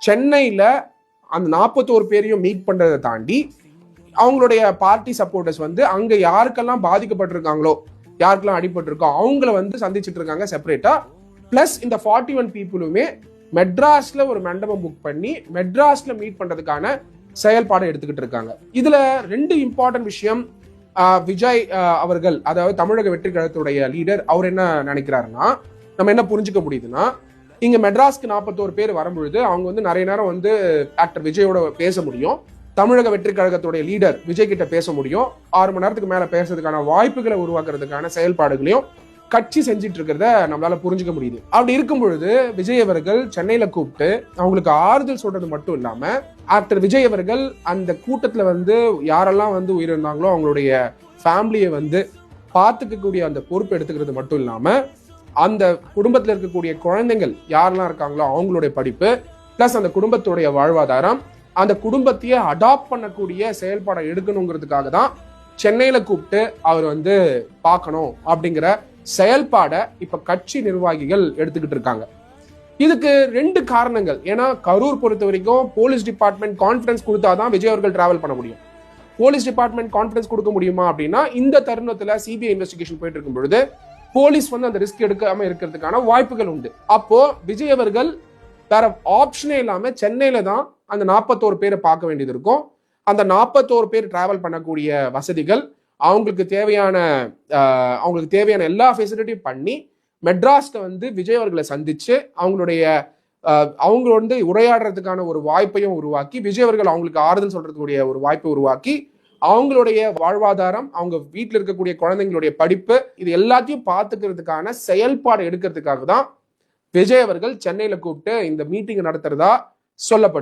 சென்னையில அந்த 41 பேரையும் மீட் பண்றதை தாண்டி அவங்களுடைய பார்ட்டி சப்போர்ட்டர்ஸ் வந்து அங்க யாருக்கெல்லாம் பாதிக்கப்பட்டிருக்காங்களோ, யாருக்கெல்லாம் அடிபட்டிருக்கோ அவங்கள வந்து சந்திச்சுட்டு இருக்காங்க செப்பரேட்டா. பிளஸ் இந்த 41 பீப்புளுமே மெட்ராஸ்ல ஒரு மண்டபம் புக் பண்ணி மெட்ராஸ்ல மீட் பண்றதுக்கான செயல்பாடு எடுத்துக்கிட்டு இருக்காங்க. இதுல 2 இம்பார்ட்டன்ட் விஷயம். விஜய் அவர்கள், அதாவது தமிழக வெற்றி கழகத்துடைய லீடர், அவர் என்ன நினைக்கிறாருன்னா, நம்ம என்ன புரிஞ்சுக்க முடியுதுன்னா, இங்க மெட்ராஸ்க்கு 41 பேர் வரும்பொழுது அவங்க வந்து நிறைய நேரம் வந்து ஆக்டர் விஜயோட பேச முடியும், தமிழக வெற்றி கழகத்துடைய லீடர் விஜய் கிட்ட பேச முடியும், 6 மணி நேரத்துக்கு மேல பேசுறதுக்கான வாய்ப்புகளை உருவாக்குறதுக்கான செயல்பாடுகளையும் கட்சி செஞ்சிட்டு இருக்கிறத நம்மளால புரிஞ்சுக்க முடியுது. அப்படி இருக்கும் பொழுது விஜய் அவர்கள் சென்னையில கூப்பிட்டு அவங்களுக்கு ஆறுதல் சொல்றது மட்டும் இல்லாம, ஆக்டர் விஜய் அவர்கள் அந்த கூட்டத்துல வந்து யாரெல்லாம் வந்து உயிரிழந்தாங்களோ அவங்களுடைய ஃபேமிலியை வந்து பார்த்துக்கக்கூடிய அந்த பொறுப்பு எடுத்துக்கிறது மட்டும் இல்லாம, அந்த குடும்பத்தில் இருக்கக்கூடிய குழந்தைகள் யாரெல்லாம் இருக்காங்களோ அவங்களுடைய படிப்பு, பிளஸ் அந்த குடும்பத்துடைய வாழ்வாதாரம், அந்த குடும்பத்தையே அடாப்ட் பண்ணக்கூடிய செயல்பாடை எடுக்கணுங்கிறதுக்காக தான் சென்னையில கூப்பிட்டு அவர் வந்து பார்க்கணும் அப்படிங்கிற செயல்பாடை இப்ப கட்சி நிர்வாகிகள் எடுத்துக்கிட்டு இருக்காங்க. இதுக்கு 2 காரணங்கள். ஏன்னா கரூர் பொறுத்த வரைக்கும் போலீஸ் டிபார்ட்மெண்ட் கான்ஃபரன்ஸ் கொடுத்தாதான் விஜய் அவர்கள் டிராவல் பண்ண முடியும். போலீஸ் டிபார்ட்மெண்ட் கான்ஃபரன்ஸ் கொடுக்க முடியுமா அப்படின்னா, இந்த தருணத்துல சிபிஐ இன்வெஸ்டிகேஷன் போயிட்டு இருக்கும் பொழுது போலீஸ் வந்து அந்த ரிஸ்க் எடுக்காம இருக்கிறதுக்கான வாய்ப்புகள் உண்டு. அப்போ விஜய் அவர்கள் வேற ஆப்ஷனே இல்லாம சென்னையில தான் அந்த 41 பேரை பார்க்க வேண்டியது இருக்கும். அந்த 41 பேர் டிராவல் பண்ணக்கூடிய வசதிகள், அவங்களுக்கு தேவையான எல்லா ஃபெசிலிட்டியும் பண்ணி மெட்ராஸ்ல வந்து விஜய் அவர்களை சந்திச்சு அவங்க வந்து உரையாடுறதுக்கான ஒரு வாய்ப்பையும் உருவாக்கி, விஜய் அவர்கள் அவங்களுக்கு ஆறுதல் சொல்றதுக்கூடிய ஒரு வாய்ப்பை உருவாக்கி, அவங்களுடைய வாழ்வாதாரம், அவங்க வீட்டில் இருக்கக்கூடிய குழந்தைங்களுடைய படிப்பு, இது எல்லாத்தையும் பார்த்துக்கிறதுக்கான செயல்பாடு எடுக்கிறதுக்காக தான் விஜய் அவர்கள் சென்னையில கூப்பிட்டு இந்த மீட்டிங் நடத்துறதா சொல்லப்படும்.